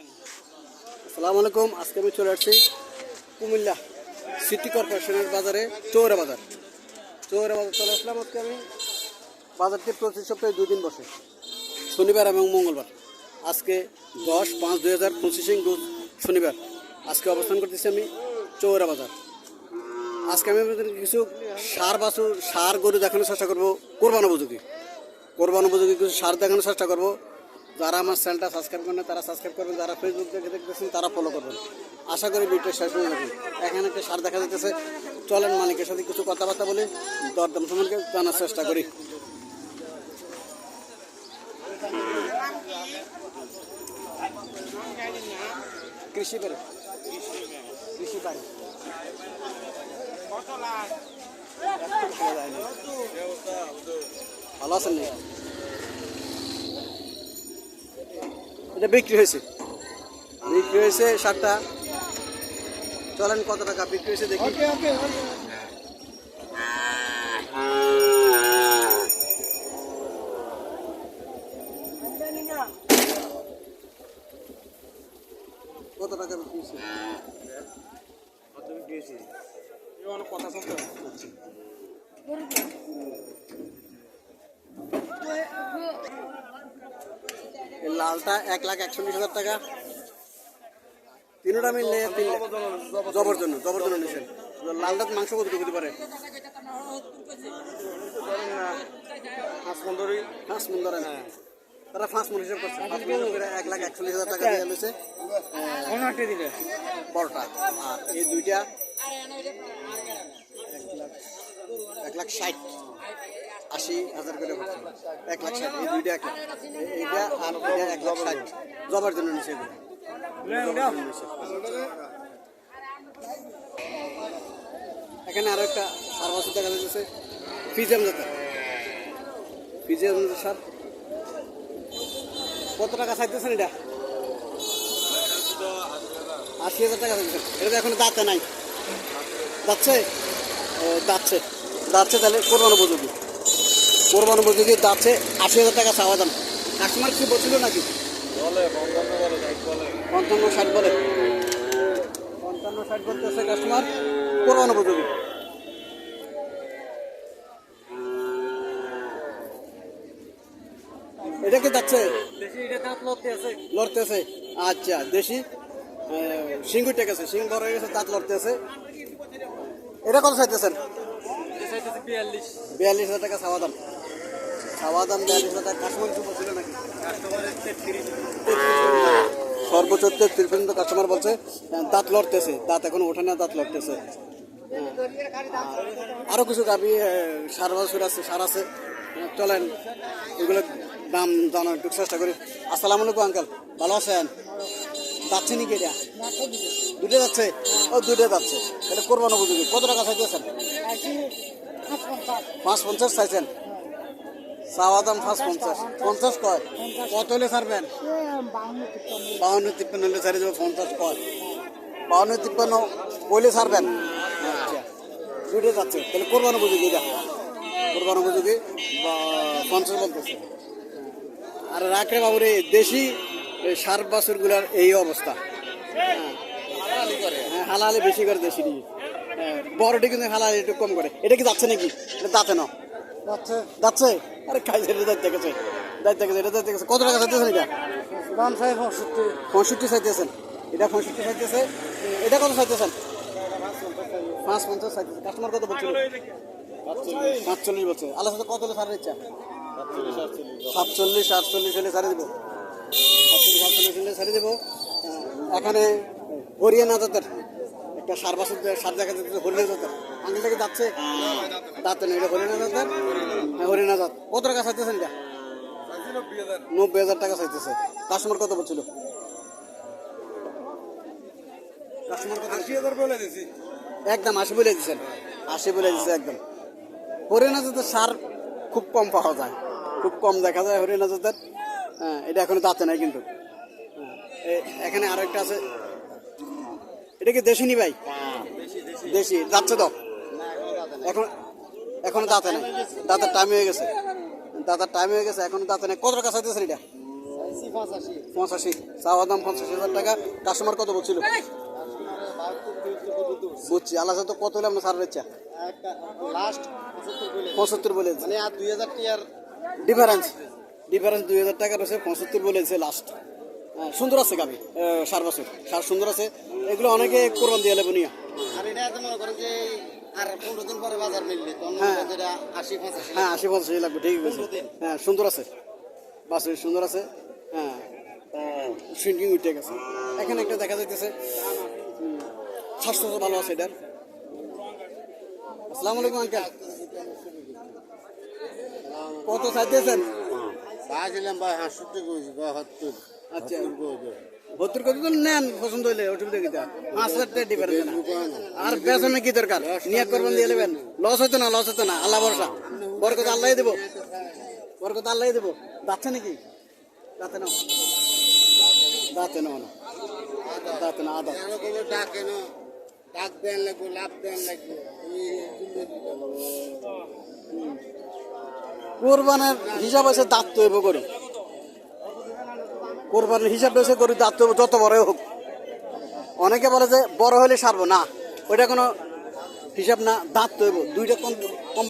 আসসালামু আলাইকুম। আজকে আমি চলে আসছি কুমিল্লা সিটি কর্পোরেশনের বাজারে চৌরা বাজার চলে আসলাম। আজকে আমি বাজারটি প্রতি সপ্তাহে 2 দিন বসে, শনিবার এবং মঙ্গলবার। আজকে 10/5/2025 রোজ শনিবার। আজকে অবস্থান করতেছি আমি চৌরা বাজার। আজকে আমি আপনাদের কিছু সার গরু দেখানোর চেষ্টা করবো, কোরবান উপযোগী কিছু সার দেখানোর চেষ্টা করবো। যারা আমার চ্যানেলটা সাবস্ক্রাইব করেন তারা সাবস্ক্রাইব করবেন, যারা ফেসবুক দেখে দেখতেছেন তারা ফলো করবেন। আশা করি ভিডিওটা শেষ হয়ে যাবে। এখানে একটা সার দেখা যাচ্ছে, চলেন মালিকের সাথে কিছু কথাবার্তা বলে দরদাম সম্পর্কে জানার চেষ্টা করি। কৃষি বাড়ি ভালো আছেন না? এটা বিক্রি হয়েছে সারটা। চলেন কত টাকা বিক্রি হয়েছে দেখি। কত টাকা বিক্রি হয়েছে? কথা বলতে লালটা 1,41,000 টাকা। তিনটা মিললে জবর জন্য নিয়েছেন। লালটা মাংস কত দিতে পারে? 5 মণ ধরেন। তারা 5 মণ হিসাব করছে। 1,41,000 টাকা দিয়ে লইছে বড়টা। আর এই দুইটা 1,60,000 করে পড়ছে। 1,60,000 এই দুইটা, এইটা আর 1,60,000 জবার জন্য নিচে। এখানে আরো একটা সার বাছুর দেখা যাচ্ছে, ফিজিয়াম জাতের সার। কত টাকা চাইতেছেন এটা? 80,000 টাকা চাইতেছেন। এটা এখন দাঁতে নাই, যাচ্ছে তাহলে কোরবান উপযোগী দাঁতছে। 80,000 টাকা চাওয়া দাম। কাস্টমার কি বলছিল নাকি? 55-60 বলে। 55-60 বলতেছে কাস্টমার, কোরবান উপযোগী। এটা কি যাচ্ছে? লড়তে আছে। আচ্ছা, দেশি সিংগুই টেক আছে, সিং বড় হয়ে গেছে, দাঁত লড়তে আছে। এটা কত চাইতেছেন? 42,000 টাকা চাওয়া দাম। 42,000 টাকা। কাস্টমার কিছু বলছিল নাকি? সর্বোচ্চ 33 পর্যন্ত কাস্টমার বলছে। দাঁত লড়তেছে, দাঁত এখন ওঠে না, দাঁত লড়তেছে। আরো কিছু গাভী সার আছে। চলেন এগুলো দাম জানার একটু চেষ্টা করি। আসসালামু আলাইকুম আঙ্কেল, ভালো আছেন? যাচ্ছে নাকি এটা? দুটো যাচ্ছে। দুটো যাচ্ছে। এটা কোরবান উপযোগী। কত টাকা চাইতেছেন? 550 চাইছেন। চাওয়া দাম 550। 50 কয়? কত হলে ছাড়বেন? 52-53 হলে ছাড়ে দেবো। 50 কয়? 52-53 হলে ছাড়বেন। আচ্ছা, দুটো যাচ্ছে। তাহলে কোরবান উপযোগী। এটা কোরবান উপযোগী 50 বলতেছে। আর রাখরে বাবুরে দেশি সার বাছুরগুলার এই অবস্থা। হালালি বেশি করে দেশি নিয়ে। বড়টি কিন্তু হালালি একটু কম করে। এটা কি যাচ্ছে নাকি? এটা যাচ্ছে না? যাচ্ছে। আরে খাইছে, দায়িত্ব গেছে। কত টাকা চাইতেছেন এটা? 65 চাইতেছেন। এটা 65 চাইতেছে। এটা কত চাইতেছেন? 550 চাইতেছে। কাস্টমার কত বলছিল? 45 বলছে। আল্লাহ সাথে কত হলে ছাড়ার ইচ্ছা? 47-48 হলে ছাড়ে দেবো। 47-48 হলে ছাড়ে দেবো। এখানে হরিয়ানা জাতের একটা সার দেখা যাচ্ছে, হরিয়ানা জাতের। আঙ্কেলটাকে যাচ্ছে, দাঁতে নেই। এটা হরিয়ানা জাতের। হরিয়ানা জাত। কত টাকা চাইতেছেন এটা? 90,000 টাকা চাইতেছে। কাস্টমার কত বলছিল? একদম 80 বলে দিচ্ছেন। 80 বলে দিচ্ছে একদম। হরিয়ানা জাতের সার খুব কম পাওয়া যায়, খুব কম দেখা যায় হরিয়ানা জাতের। এটা এখনো দাঁতে নাই কিন্তু। এখানে আরো একটা আছে। এটা কি দেশি নি ভাই? দেশি যাচ্ছে তো এখন দাঁতে নাই। দাঁতের টাইম হয়ে গেছে। এখন দাঁতে নাই। কত টাকা চাইতেছেন এটা? 85, চাওয়া দাম 85,000 টাকা। কাস্টমার কত বলছিল? বুঝছি, আল্লাহ তো কত হলে আমরা ছাড়ার ইচ্ছা? লাস্ট 75 বলে মানে আর 2000 টিয়ার ডিফারেন্স 2000 টাকা রয়েছে। 75 বলেছে লাস্ট। সুন্দর আছে গাবি, সার বছর সার সুন্দর আছে। এগুলো অনেকে কোরবান দিয়ে নেবো নিয়ে। আর এটা এত মনে করেন যে আর 15 দিন পরে বাজার মিললে তখন হ্যাঁ। যেটা 80-85 হ্যাঁ 80-85 লাগবে, ঠিকই বলছে। হ্যাঁ সুন্দর আছে, বাছুর সুন্দর আছে। হ্যাঁ সিঙ্কিং উঠে গেছে। এখানে একটা দেখা যাইতেছে স্বাস্থ্য ভালো আছে এটার। আসসালামু আলাইকুম আঙ্কেল, কত চাইতেছেন? পাইছিলাম ভাই 70 কইছি 72 আচ্ছা 72 কত নেন, পছন্দ হইলে অসুবিধা কি? 5,000 টাকা ডিফারেন্স না। আর বেচনে কি দরকার, নিয়ে করবেন দিয়ে নেবেন। লস হতো না, লস হতো না, আল্লাহ ভরসা। বরকত আল্লাহ দেব, বরকত আল্লাহ দেব। যাচ্ছে নাকি? দাঁতে নাও, দাঁতে নাও না, দাঁতে না আদা। এরকম ডাকে না, ডাক দেন লাগবে, লাভ দেন লাগবে। কোরবানের হিসাব আছে, দাঁত তো হইব গরু। কোরবানের হিসাব রয়েছে গরু, দাঁত তো হইব যত বড় হোক। অনেকে বলে যে বড় হলে সারবো না, ওইটা কোনো হিসাব না, দাঁত তো হইব। দুইটা কম